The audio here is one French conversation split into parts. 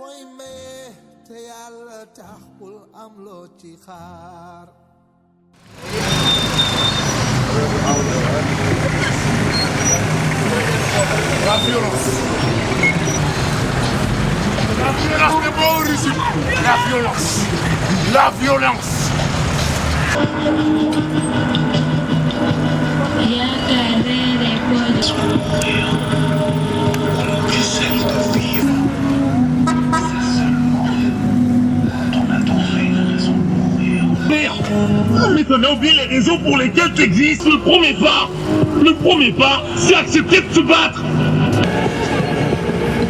mooy maye te yàlla tax bul am loo ci xaar. La violence. La violence n'est pas au régime. La violence. La violence. Mais t'en as oublié les raisons pour lesquelles tu existes. Le premier pas, c'est accepter de se battre.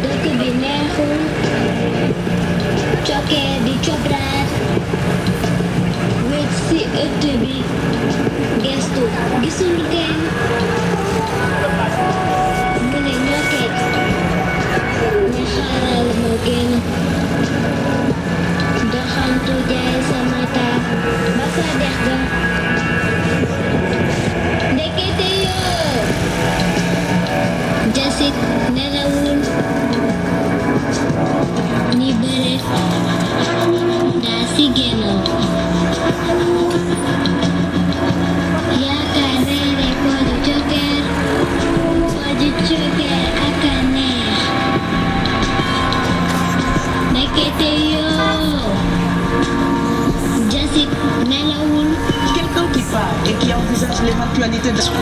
Dëkk bi neexul cokkee di cobraat wéet si ëtt bi gestu gisul kenn mu ne ñokket ne xaaral ma génn doxantu jaay sama taaf ba sa dex ga ndekete yoo jasit nelawul ni bëre daa si génn yaakaar reere pooju cokkeer ak a neex ndekete yoo jasit nelawul. Quelqu'un qui parle et qui envisage l'éventualité de son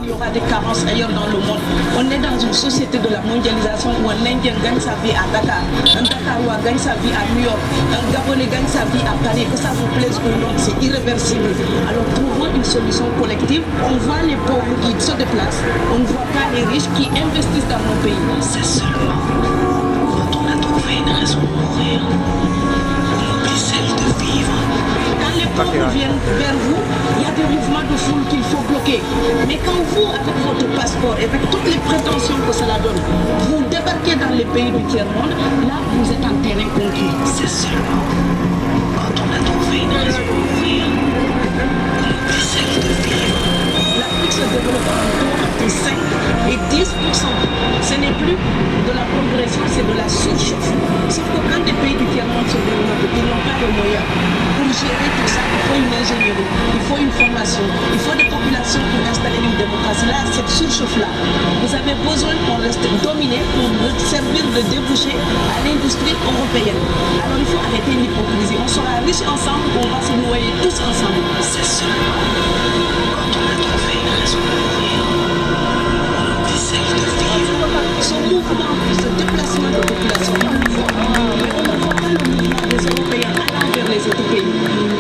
il y aura des carences ailleurs dans le monde. On est dans une société de la mondialisation où un Indien gagne sa vie à Dakar, un Dakarois gagne sa vie à New York, un Gabonais gagne sa vie à Paris. Que ça vous plaise ou non, c'est irréversible. Alors trouvons une solution collective. On voit les pauvres qui se déplacent, on ne voit pas les riches qui investissent dans nos pays. C'est seulement quand on a trouvé une raison de mourir, on oublie celle de vivre. Quand les pauvres viennent vers vous, il y a des mouvements de foule qu'il faut bloquer. Mais quand vous, avec votre passeport et avec toutes les prétentions que cela donne, vous débarquez dans les pays du tiers-monde, là, vous êtes en terrain conquis. C'est seulement quand on a trouvé une raison de mourir, on oublie celle de vivre. L'Afrique se développe entre 5 et 10%. Ce n'est plus de la progression, c'est de la surchauffe. Sauf que quand des pays du tiers-monde se développent, ils n'ont pas de moyens. Pour gérer tout ça, il faut une ingénierie, il faut une formation, il faut des populations pour installer une démocratie. Là, cette surchauffe-là, vous avez besoin qu'on reste dominé pour servir de débouché à l'industrie européenne. Alors il faut arrêter l'hypocrisie. On sera riches ensemble, on va se noyer tous ensemble. C'est seulement quand on a trouvé une raison de mourir, on oublie celle de vivre. Ce mouvement, ce déplacement de population, on le voit. Mais on ne voit pas le mouvement des Européens allant vers les autres pays.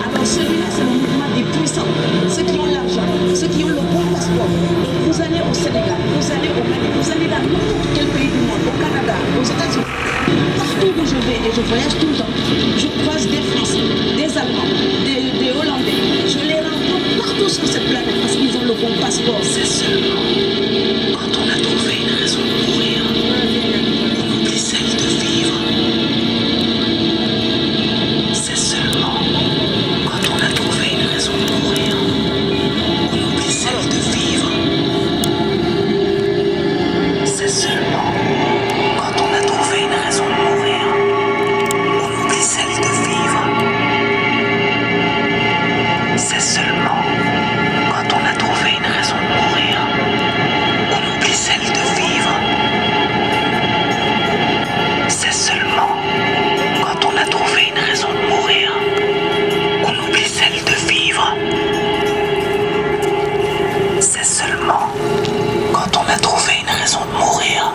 Alors celui-là, c'est le mouvement des puissants, ceux qui ont l'argent, ceux qui ont le bon passeport. Vous allez au Sénégal, vous allez au Mali, vous allez dans n'importe quel pays du monde, au Canada, aux États-Unis. Partout où je vais, et je voyage tout le temps, je croise des Français, des Allemands, des Hollandais. Je les rencontre partout sur cette planète parce qu'ils ont le bon passeport. C'est seulement quand on a trouvé une raison de mourir, on oublie celle de vivre. C'est seulement quand on a trouvé une raison de mourir, on oublie celle de vivre. C'est seulement quand on a trouvé une raison de mourir, on oublie celle de vivre. C'est seulement quand on a trouvé une raison de mourir, on oublie celle de vivre. C'est seulement quand on a trouvé une raison de mourir, on oublie celle de vivre. C'est seulement quand on a trouvé une raison de mourir,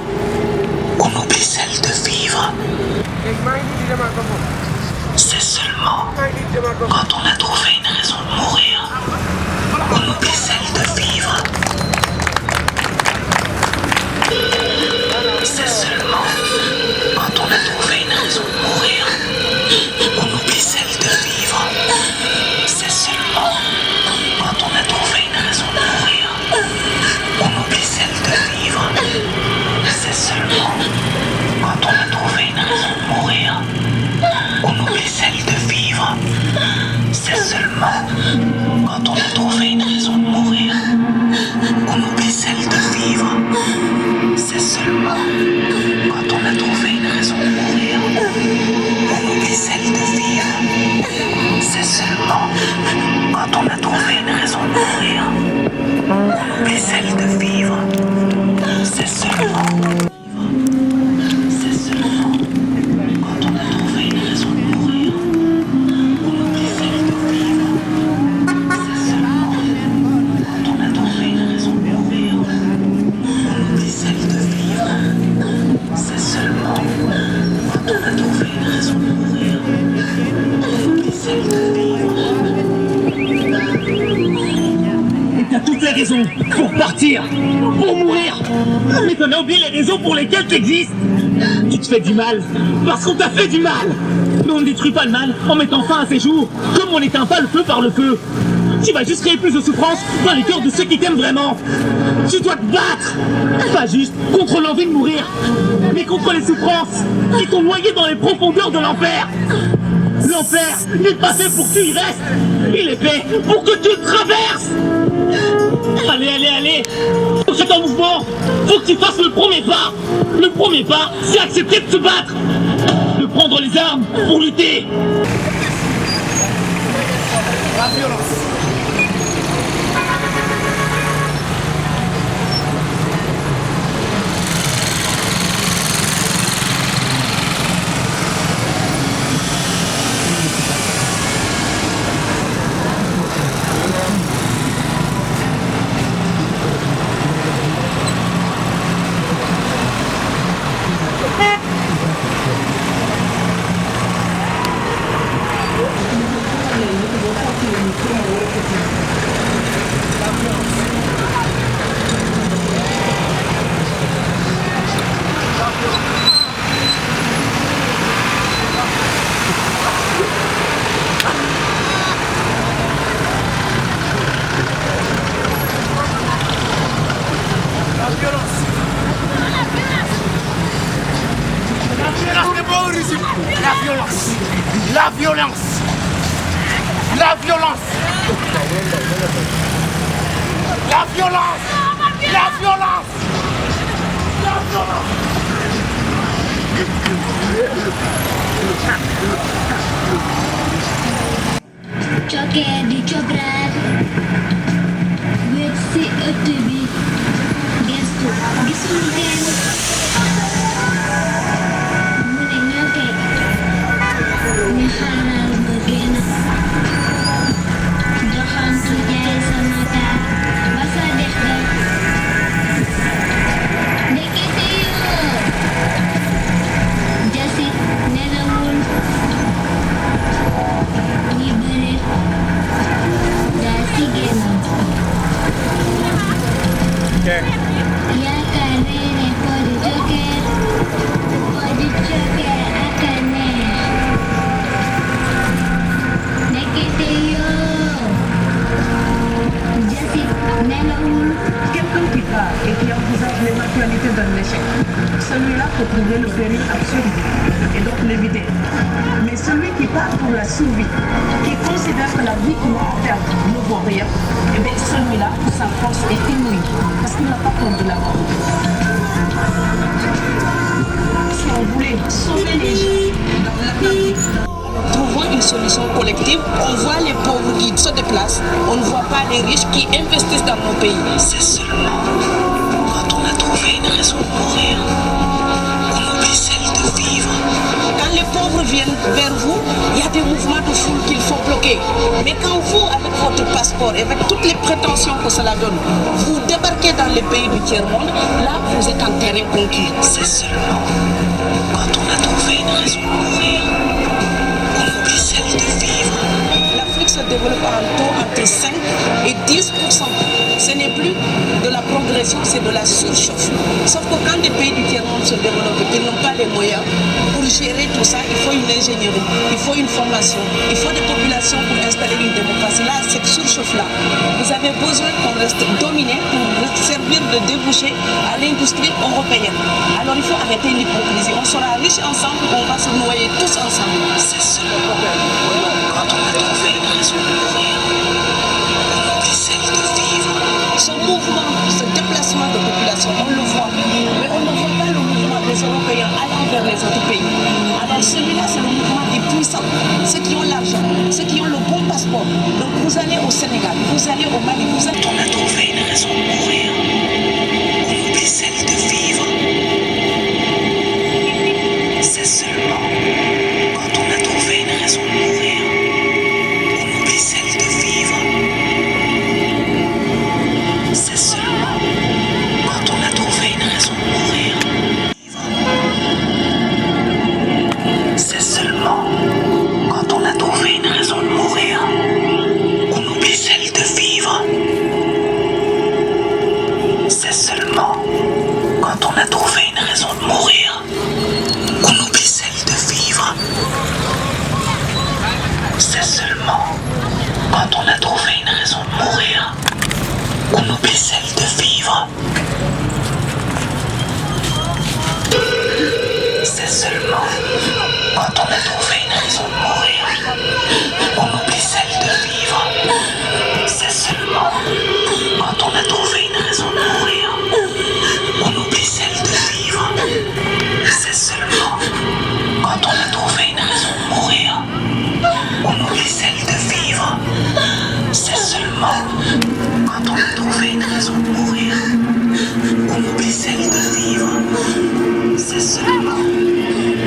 on oublie celle de vivre. C'est seulement quand on a trouvé une raison de mourir, on oublie celle de vivre. C'est seulement quand on a trouvé une raison de mourir, on oublie celle de vivre. C'est seulement quand on a trouvé une raison de mourir, on oublie celle de vivre. C'est seulement quand on a trouvé une raison de mourir, on oublie celle de vivre. C'est seulement quand on a trouvé une raison de mourir, on oublie celle de vivre. C'est seulement seulement quand on a trouvé une raison de mourir, on oublie celle de vivre. C'est seulement quand on a trouvé une raison de mourir, on oublie celle de vivre. C'est seulement quand on a trouvé une raison de mourir, on oublie celle de vivre. C'est seulement quand on a trouvé une raison de mourir, on oublie celle de vivre. C'est seulement quand on a trouvé une raison de mourir, on oublie celle de vivre. Et t'as toutes les raisons pour partir, pour mourir. Mais t'en as oublié les raisons pour lesquelles tu existes. Tu te fais du mal parce qu'on t'a fait du mal. Mais on ne détruit pas le mal en mettant fin à ces jours, comme on n'éteint pas le feu par le feu. Tu vas juste créer plus de souffrance dans les cœurs de ceux qui t'aiment vraiment. Tu dois te battre, pas juste contre l'envie de mourir, mais contre les souffrances qui t'ont noyé dans les profondeurs de l'enfer. L'enfer n'est pas fait pour que tu y restes, il est fait pour que tu le traverses. Allez, allez, allez, faut que tu sois en mouvement, faut que tu fasses le premier pas. Le premier pas, c'est accepter de se battre, de prendre les armes pour lutter. La violence. La violence. La violence. La violence. La violence. La violence. Coket dicobrak wet si ëtt bi gestu gisul kenn mu ne ñoket ne xaaral ma génn doxantu jaay sama taat ba sa dex ga ndekete yoo jasit nelawul ñi bëre daa si génn yaakaar nee ne Pod Joker ak a neex ndekete yoo jasit nelawul. Quelqu'un qui part et qui envisage l'éventualité d'un échec, celui-là peut trouver le péril absurde et donc l'éviter. Mais celui qui part pour la survie, qui considère que la vie qu'il va perdre ne vaut rien, et bien celui-là, sa force est inouïe parce qu'il n'a pas peur de la mort. Si on voulait sauver les gens dans l'Atlantique, trouvons une solution collective. On voit les pauvres qui se déplacent, on ne voit pas les riches qui investissent dans nos pays. C'est seulement quand on a trouvé une raison de mourir, on oublie celle de vivre. Quand les pauvres viennent vers vous, il y a des mouvements de foule qu'il faut bloquer. Mais quand vous, avec votre passeport et avec toutes les prétentions que cela donne, vous débarquez dans les pays du tiers-monde, là, vous êtes en terrain conquis. C'est seulement quand on a trouvé une raison de mourir, on oublie celle de vivre. L'Afrique se développe en taux entre 5 et 10%. Ce n'est plus de la progression, c'est de la surchauffe. Sauf que quand des pays du tiers-monde se développent et qu'ils n'ont pas les moyens pour gérer tout ça, il faut une ingénierie, il faut une formation, il faut des populations pour installer une démocratie. Là, cette surchauffe-là, vous avez besoin qu'on reste dominé pour servir de débouché à l'industrie européenne. Alors il faut arrêter l'hypocrisie. On sera riches ensemble, on va se noyer tous ensemble. C'est seulement quand on a trouvé une raison de mourir, on oublie celle de vivre. Ce mouvement, ce déplacement de population, on le voit, mais on ne voit pas vous allez au Mali, vous allez... Quand on a trouvé une raison de mourir, on oublie celle de vivre. C'est seulement quand on a trouvé une raison de mourir, on oublie celle de vivre. C'est seulement quand on a trouvé une raison de mourir. C'est seulement quand on a trouvé une raison de mourir, on oublie celle de vivre. C'est seulement quand on a trouvé une raison de mourir, on oublie celle de vivre. C'est seulement quand on a trouvé une raison de mourir, on oublie celle de vivre. C'est seulement quand on a trouvé une raison de mourir, on oublie celle de vivre. C'est seulement quand on a trouvé une raison de mourir, on oublie celle de vivre. C'est seulement quand on a trouvé une raison de mourir, on oublie celle de vivre. C'est seulement quand on a trouvé une raison de mourir, on oublie celle de vivre. C'est seulement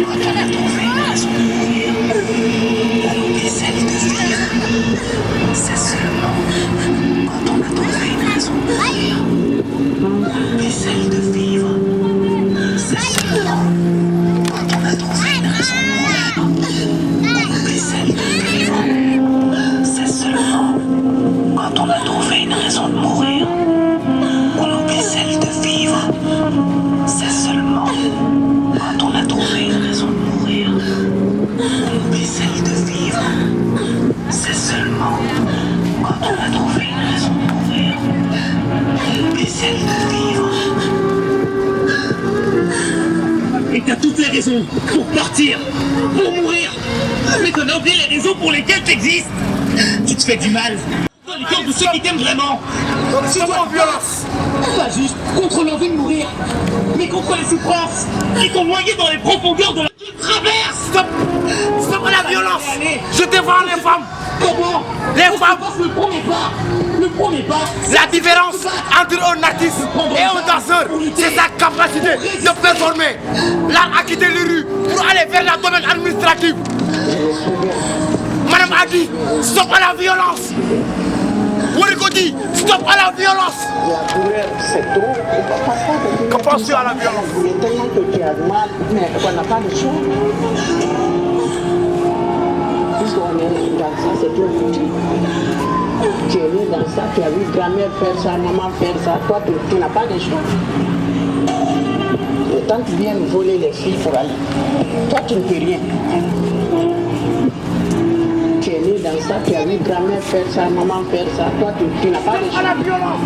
quand on a trouvé une raison de mourir, on oublie celle de vivre. C'est seulement quand on a trouvé une raison de mourir, on oublie celle de vivre. C'est seulement quand on a trouvé une raison de mourir, on oublie celle de vivre. C'est seulement quand on a trouvé une raison de mourir, on oublie celle de vivre. C'est seulement quand on a trouvé une raison de mourir, on oublie celle de vivre. C'est seulement quand on a trouvé une raison de mourir, on oublie celle de vivre. Et t'as toutes les raisons pour partir, pour mourir. Mais t'en as oublié les raisons pour lesquelles t'existes. Tu te fais du mal dans les cœurs de ceux qui t'aiment vraiment. C'est quoi en violence? Pas juste contre l'envie de mourir, mais contre les souffrances qui t'ont noyé dans les profondeurs de la traverse. Stop! Stop à la violence! Je défends les femmes! Comment? Les femmes! Le premier pas, La différence entre un artiste et un danseur, c'est sa capacité de performer. L'art a quitté les rues pour aller vers le domaine administratif. Madame a dit, stop à la violence! Wariko dit, stop à la violence! La douleur, c'est trop. Que penses-tu à la violence? Il y a tellement que tu as mal, mais on n'a pas le choix. Puisqu'on est dans ça, c'est trop petit. Tu es né dans ça, tu as vu grand-mère faire ça, maman faire ça, toi tu n'as pas de choix. Et tant que tu viens voler les filles pour aller, toi tu ne peux rien. Tu es né dans ça, tu as vu grand-mère faire ça, maman faire ça, toi tu n'as pas de choix.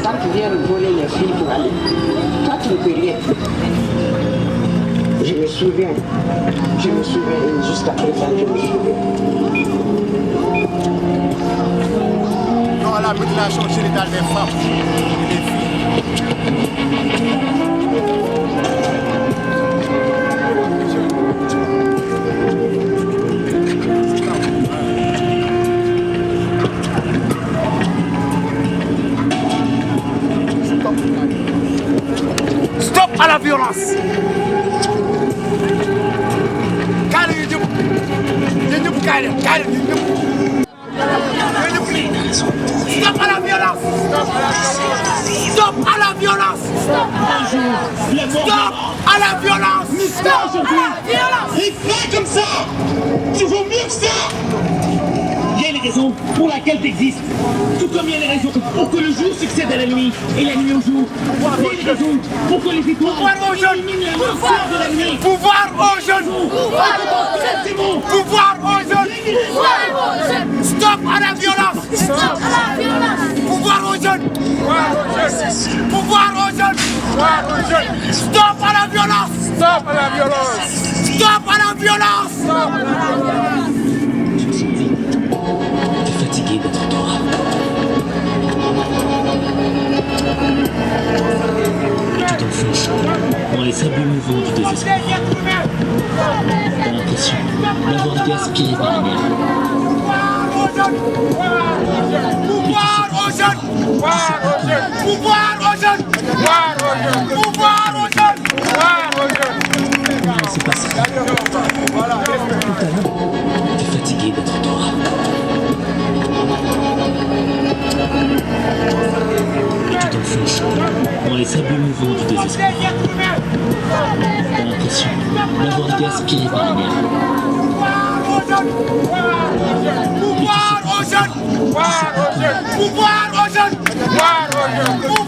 Quand tu viens voler les filles pour aller, toi tu ne peux rien. Je me souviens jusqu'à présent, je me souviens. Non à la mutilation génitale des femmes et des filles. Stop à la violence! Stop à la violence! Stop à la violence! Stop à la violence! Stop à la violence! Et pas comme ça! Tu vaux mieux que ça! Il y a les raisons pour lesquelles tu existes. Tout comme il y a les raisons pour que le jour succède à la nuit et la nuit au jour. Il y a les raisons pour que les étoiles éliminent la noirceur de la nuit. Pouvoir aux jeunes! Pouvoir aux jeunes! Stop à la violence! Stop à la violence! Pouvoir aux jeunes! Pouvoir aux jeunes! Stop à la violence! Stop à la violence! Stop à la violence! Stop à la violence! T'es fatigué d'être toi. Tu t'enfonces dans les sables mouvants du désespoir. T'as l'impression d'avoir gaspillé de l'énergie. jeunes. Pouvoir aux jeunes. Pouvoir aux jeunes. Pouvoir aux jeunes. Pouvoir aux jeunes. Pouvoir aux jeunes. Pouvoir aux jeunes. C'est pas ça. Voilà. T'es fatigué d'être toi. Et tu t'enfonces dans les sables mouvants du désespoir. T'as l'impression d'avoir gaspillé par l'air. Pouvoir aux jeunes. Pouvoir aux jeunes. Pouvoir aux jeunes. Pouvoir aux jeunes.